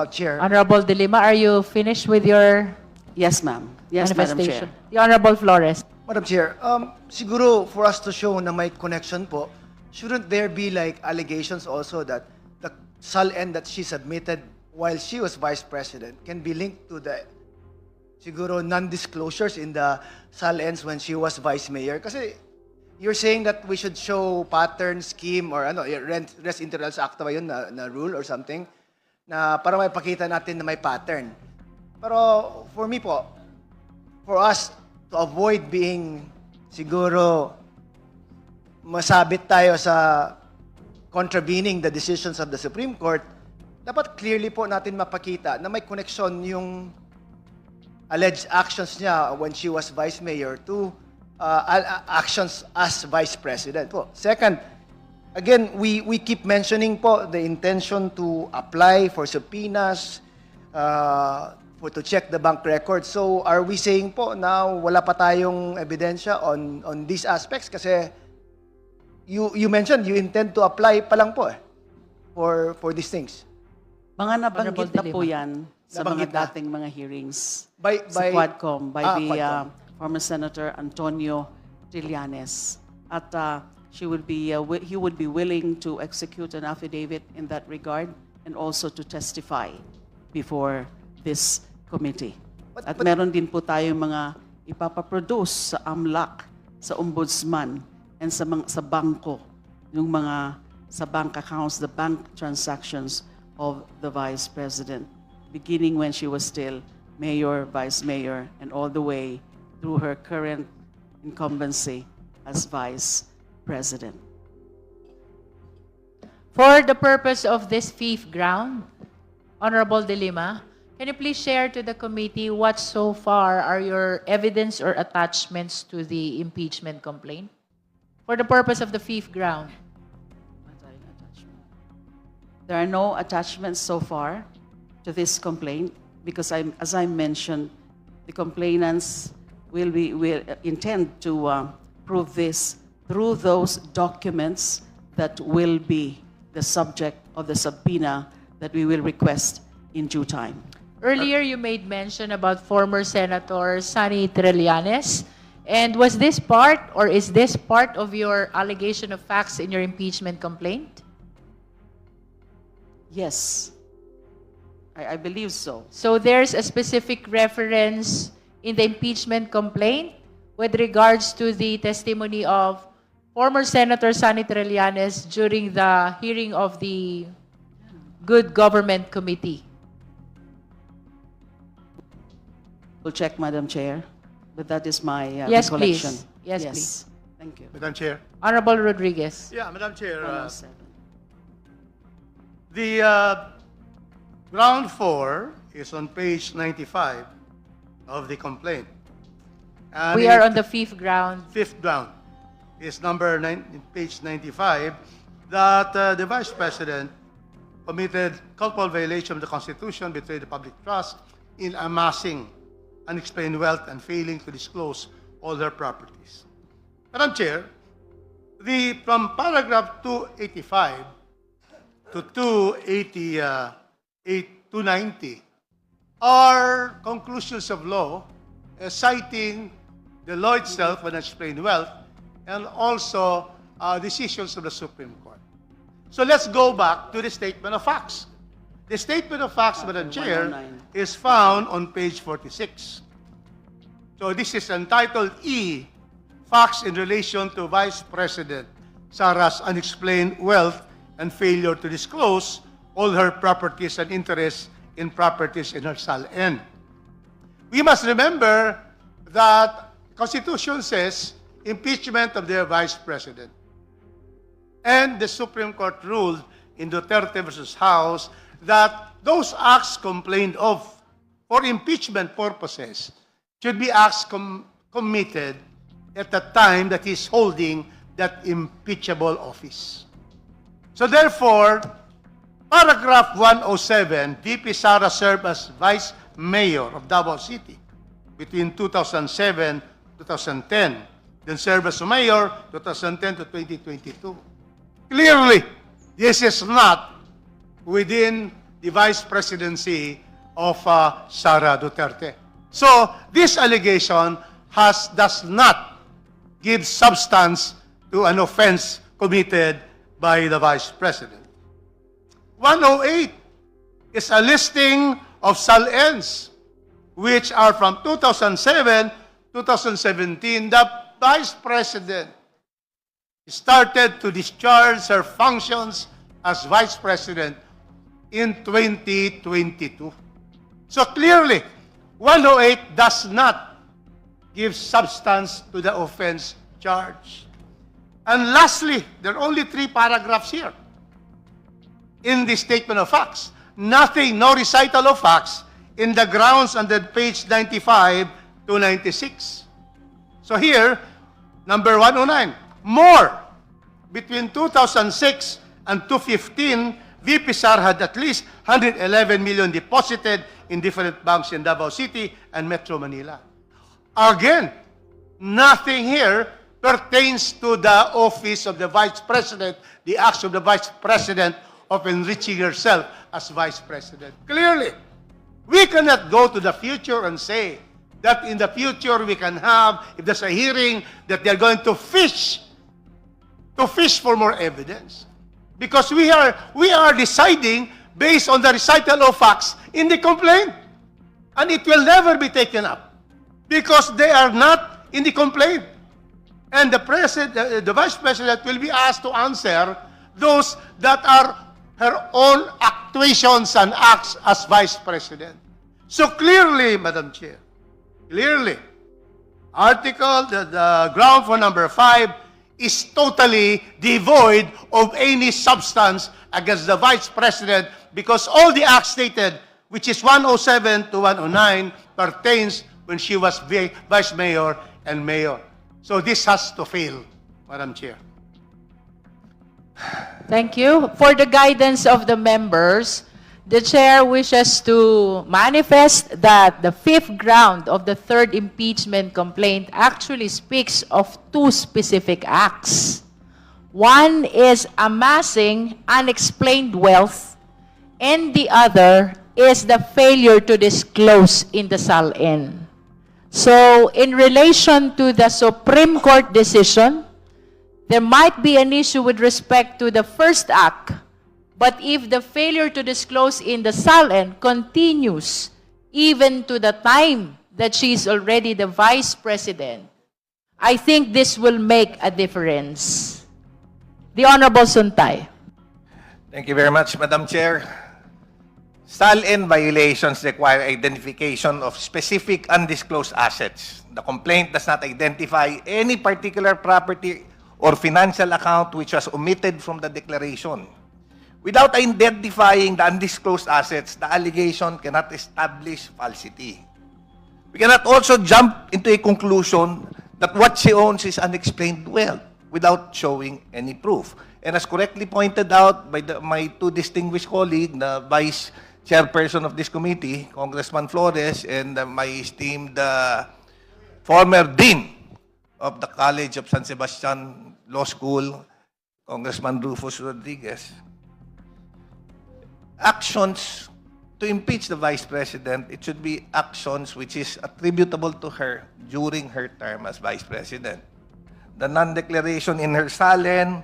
Chair. Honorable De Lima, are you finished with your Yes, ma'am. Yes, Madam Chair. manifestation? The Honorable Flores. Madam Chair, siguro for us to show na may connection po, shouldn't there be like allegations also that the SALN that she submitted while she was Vice President can be linked to the siguro non-disclosures in the SALNs when she was Vice Mayor? Kasi you're saying that we should show pattern, scheme, or ano, res inter rels acta ba yun na rule or something, na para may pakita natin na may pattern. Pero for me po, for us to avoid being siguro masabit tayo sa contravening the decisions of the Supreme Court, dapat clearly po natin mapakita na may connection yung alleged actions niya when she was Vice Mayor to actions as Vice President po. Second, again, we keep mentioning po the intention to apply for subpoenas, to check the bank records. So are we saying po na wala pa tayong ebidensya on these aspects? Kasi you mentioned you intend to apply pa lang po for these things. Mga nabanggit na Honorable po De Lima. yan sa Nabanggit mga na. dating mga hearings By- sa by- Quadcom by the Quadcom. former Senator Antonio Trillanes. At he would be willing to execute an affidavit in that regard and also to testify before this committee. At meron din po tayong mga ipapaproduce sa AMLAC, sa Ombudsman, and sa bangko, yung mga sa bank accounts, the bank transactions of the Vice President, beginning when she was still Mayor, Vice Mayor, and all the way through her current incumbency as Vice President. For the purpose of this fifth ground, Honorable De Lima, can you please share to the committee what so far are your evidence or attachments to the impeachment complaint? For the purpose of the fifth ground. There are no attachments so far to this complaint because as I mentioned, the complainants will intend to prove this through those documents that will be the subject of the subpoena that we will request in due time. Earlier, you made mention about former Senator Sonny Trillanes. And was this part or is this part of your allegation of facts in your impeachment complaint? Yes, I believe so. So there's a specific reference in the impeachment complaint with regards to the testimony of former Senator Sonny Trillanes during the hearing of the Good Government Committee. We'll check, Madam Chair, but that is my Yes, recollection. please. Yes, please. Thank you. Madam Chair. Honorable Rodriguez. Yeah, Madam Chair. 107. The ground 4 is on page 95 of the complaint. And We are on the fifth ground. fifth ground is page 95 that the Vice President committed culpable violation of the Constitution, betrayed the public trust in amassing unexplained wealth and failing to disclose all their properties. Madam Chair, from paragraph 285 to 290 are conclusions of law citing the law itself when explained wealth and also decisions of the Supreme Court. So let's go back to the statement of facts. The statement of facts, Madam Chair, 109. is found on page 46. So this is entitled E, Facts in Relation to Vice President Sarah's unexplained wealth and failure to disclose all her properties and interests in properties in her SALN. We must remember that the Constitution says impeachment of the Vice President. And the Supreme Court ruled in Duterte versus House that those acts complained of for impeachment purposes should be acts committed at the time that he's holding that impeachable office. So therefore, paragraph 107, VP Sara served as Vice Mayor of Davao City between 2007 2010, then served as Mayor 2010 to 2022. Clearly, this is not within the Vice Presidency of Sara Duterte. So, this allegation does not give substance to an offense committed by the Vice President. 108 is a listing of SALNs, which are from 2007, 2017. The Vice President started to discharge her functions as Vice President in 2022. So clearly, 108 does not give substance to the offense charge. And lastly, there are only 3 paragraphs here in the statement of facts. Nothing, no recital of facts in the grounds under page 95 to 96. So here, number 109, more. Between 2006 and 2015, VP SAR had at least 111 million deposited in different banks in Davao City and Metro Manila. Again, nothing here pertains to the office of the Vice President, the acts of the Vice President of enriching herself as Vice President. Clearly, we cannot go to the future and say that in the future we can have, if there's a hearing, that they're going to fish for more evidence. Because we are deciding based on the recital of facts in the complaint. And it will never be taken up because they are not in the complaint. And the Vice President will be asked to answer those that are her own actuations and acts as Vice President. So clearly, Madam Chair, clearly, the ground for number 5 is totally devoid of any substance against the Vice President because all the acts stated, which is 107 to 109, pertains when she was Vice Mayor and Mayor. So this has to fail, Madam Chair. Thank you. For the guidance of the members, the Chair wishes to manifest that the 5th ground of the 3rd impeachment complaint actually speaks of 2 specific acts. One is amassing unexplained wealth, and the other is the failure to disclose in the SALN. So, in relation to the Supreme Court decision, there might be an issue with respect to the first act, but if the failure to disclose in the SALN continues even to the time that she is already the Vice President, I think this will make a difference. The Honorable Suntay. Thank you very much, Madam Chair. SALN violations require identification of specific undisclosed assets. The complaint does not identify any particular property or financial account which was omitted from the declaration. Without identifying the undisclosed assets, the allegation cannot establish falsity. We cannot also jump into a conclusion that what she owns is unexplained wealth without showing any proof. And as correctly pointed out by my 2 distinguished colleagues, the Vice Chairperson of this committee, Congressman Flores, and my esteemed former Dean of the College of San Sebastian Law School, Congressman Rufus Rodriguez, actions to impeach the Vice President, it should be actions which is attributable to her during her term as Vice President. The non-declaration in her SALN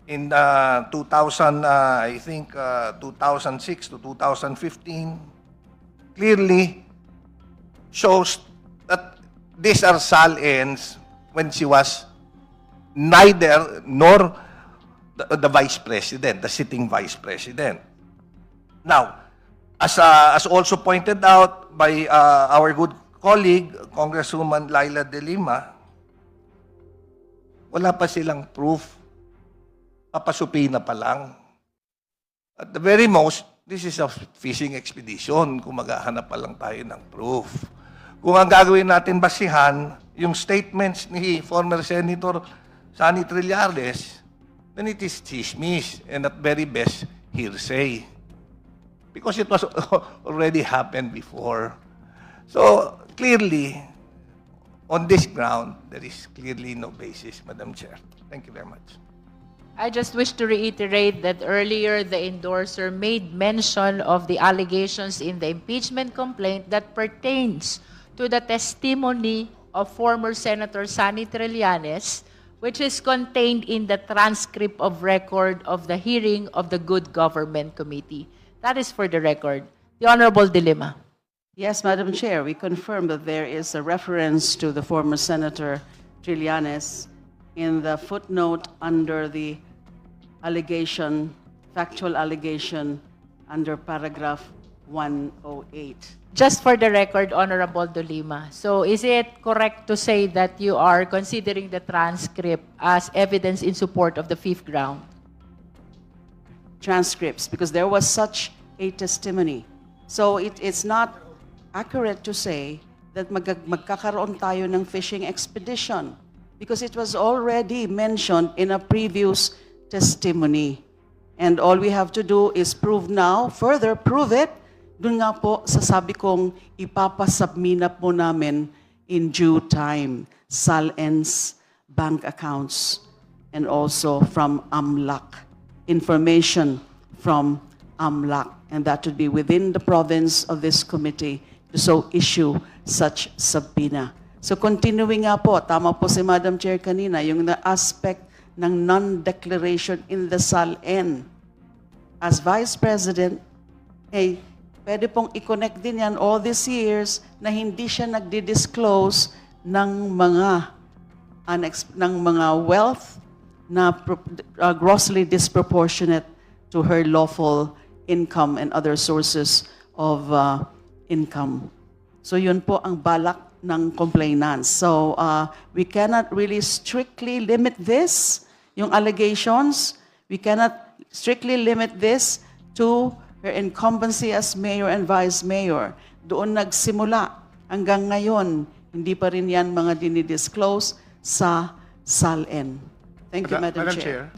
in 2006 to 2015 clearly shows that these are SALNs when she was neither nor the Vice President, the sitting Vice President. Now, as also pointed out by our good colleague, Congresswoman Laila De Lima, wala pa silang proof. Papasupina pa lang. At the very most, this is a fishing expedition kung maghahanap pa lang tayo ng proof. Kung ang gagawin natin basihan, yung statements ni former Senator Sani Trillanes, then it is chismis and at very best, hearsay. Because it was already happened before. So, clearly, on this ground, there is clearly no basis, Madam Chair. Thank you very much. I just wish to reiterate that earlier the endorser made mention of the allegations in the impeachment complaint that pertains to the testimony of former Senator Sani Trillanes, which is contained in the transcript of record of the hearing of the Good Government Committee. That is for the record. The Honorable De Lima. Yes, Madam Chair, we confirm that there is a reference to the former Senator Trillanes in the footnote under the allegation, factual allegation under paragraph 108. Just for the record, Honorable De Lima. So is it correct to say that you are considering the transcript as evidence in support of the fifth ground? Transcripts, because there was such a testimony. So it's not accurate to say that magkakaroon tayo ng fishing expedition because it was already mentioned in a previous testimony. And all we have to do is prove now, further prove it. Doon nga po, sasabi kong ipapasubmina po namin in due time, SALN's bank accounts and also from AMLAC, information from AMLAC. And that would be within the province of this committee to so issue such subpoena. So continuing nga po, tama po si Madam Chair kanina, yung the aspect ng non-declaration in the SALN. As Vice President, pwede pong i-connect din yan all these years na hindi siya nagdi-disclose ng mga wealth na grossly disproportionate to her lawful income and other sources of income. So yun po ang balak ng complainants. So we cannot really strictly limit this, yung allegations, we cannot strictly limit this to her incumbency as mayor and vice mayor. Doon nagsimula. Hanggang ngayon, hindi pa rin yan mga dinidisclose sa SALN. Thank you, Madam Chair.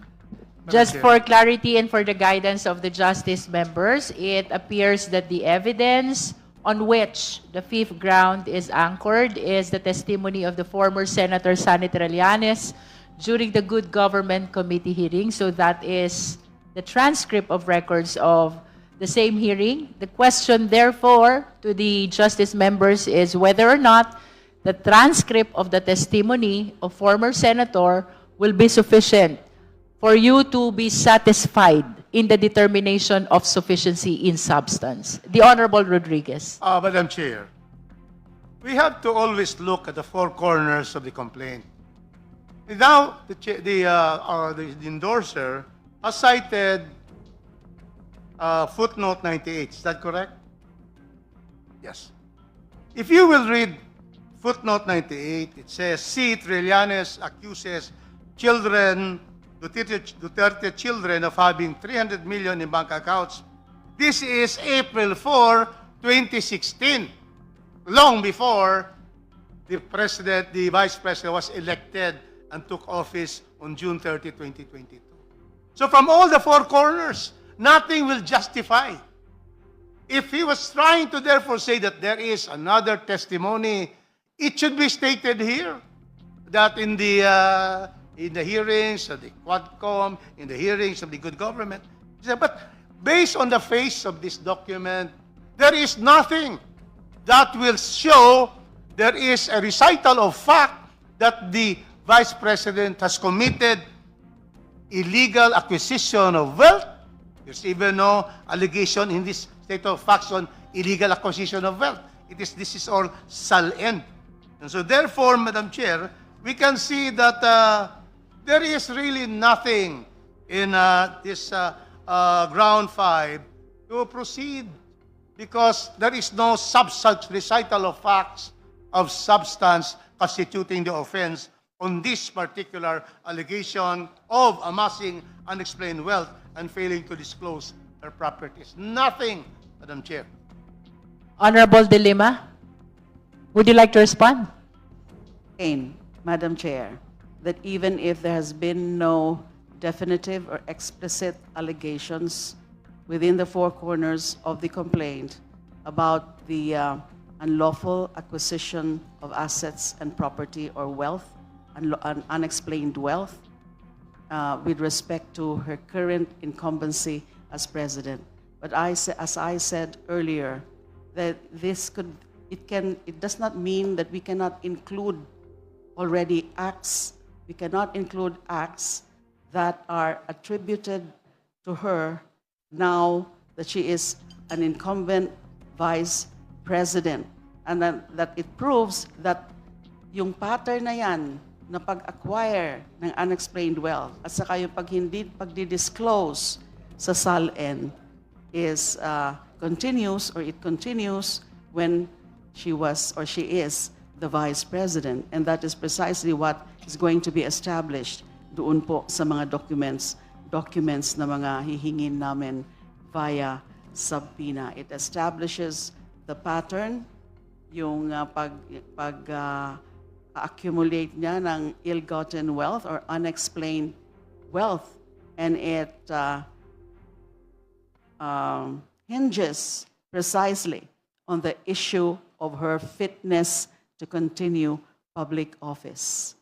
Just for clarity and for the guidance of the justice members, it appears that the evidence on which the fifth ground is anchored is the testimony of the former Senator Sani Trillanes during the Good Government Committee hearing. So that is the transcript of records of the same hearing. The question, therefore, to the justice members is whether or not the transcript of the testimony of former senator will be sufficient for you to be satisfied in the determination of sufficiency in substance. The Honorable Rodriguez. Madam Chair, we have to always look at the four corners of the complaint. And now, the endorser has cited footnote 98. Is that correct? Yes. If you will read footnote 98, it says, C. Trillanes accuses Duterte children of having 300 million in bank accounts. This is April 4, 2016, long before the vice president was elected and took office on June 30, 2022. So from all the four corners, nothing will justify. If he was trying to therefore say that there is another testimony, it should be stated here that in the hearings of the Quadcom, in the hearings of the Good Government. But based on the face of this document, there is nothing that will show there is a recital of fact that the Vice President has committed illegal acquisition of wealth. There's even no allegation in this state of facts on illegal acquisition of wealth. This is all SALN. And so therefore, Madam Chair, we can see that there is really nothing in this ground 5 to proceed because there is no recital of facts of substance constituting the offense on this particular allegation of amassing unexplained wealth and failing to disclose their properties. Nothing, Madam Chair. Honorable De Lima, would you like to respond? Again, Madam Chair, that even if there has been no definitive or explicit allegations within the four corners of the complaint about the unlawful acquisition of assets and property or wealth, unexplained wealth, with respect to her current incumbency as president. But as I said earlier, that it does not mean that we cannot include already acts, we cannot include acts that are attributed to her now that she is an incumbent vice president. And that it proves that yung pattern na yan na pag-acquire ng unexplained wealth at saka yung pagdi-disclose sa SALN is continues, or it continues when she was or she is the vice president. And that is precisely what is going to be established doon po sa mga documents na mga hihingin namin via subpoena. It establishes the pattern, yung accumulate niya ng ill-gotten wealth or unexplained wealth, and it hinges precisely on the issue of her fitness to continue public office.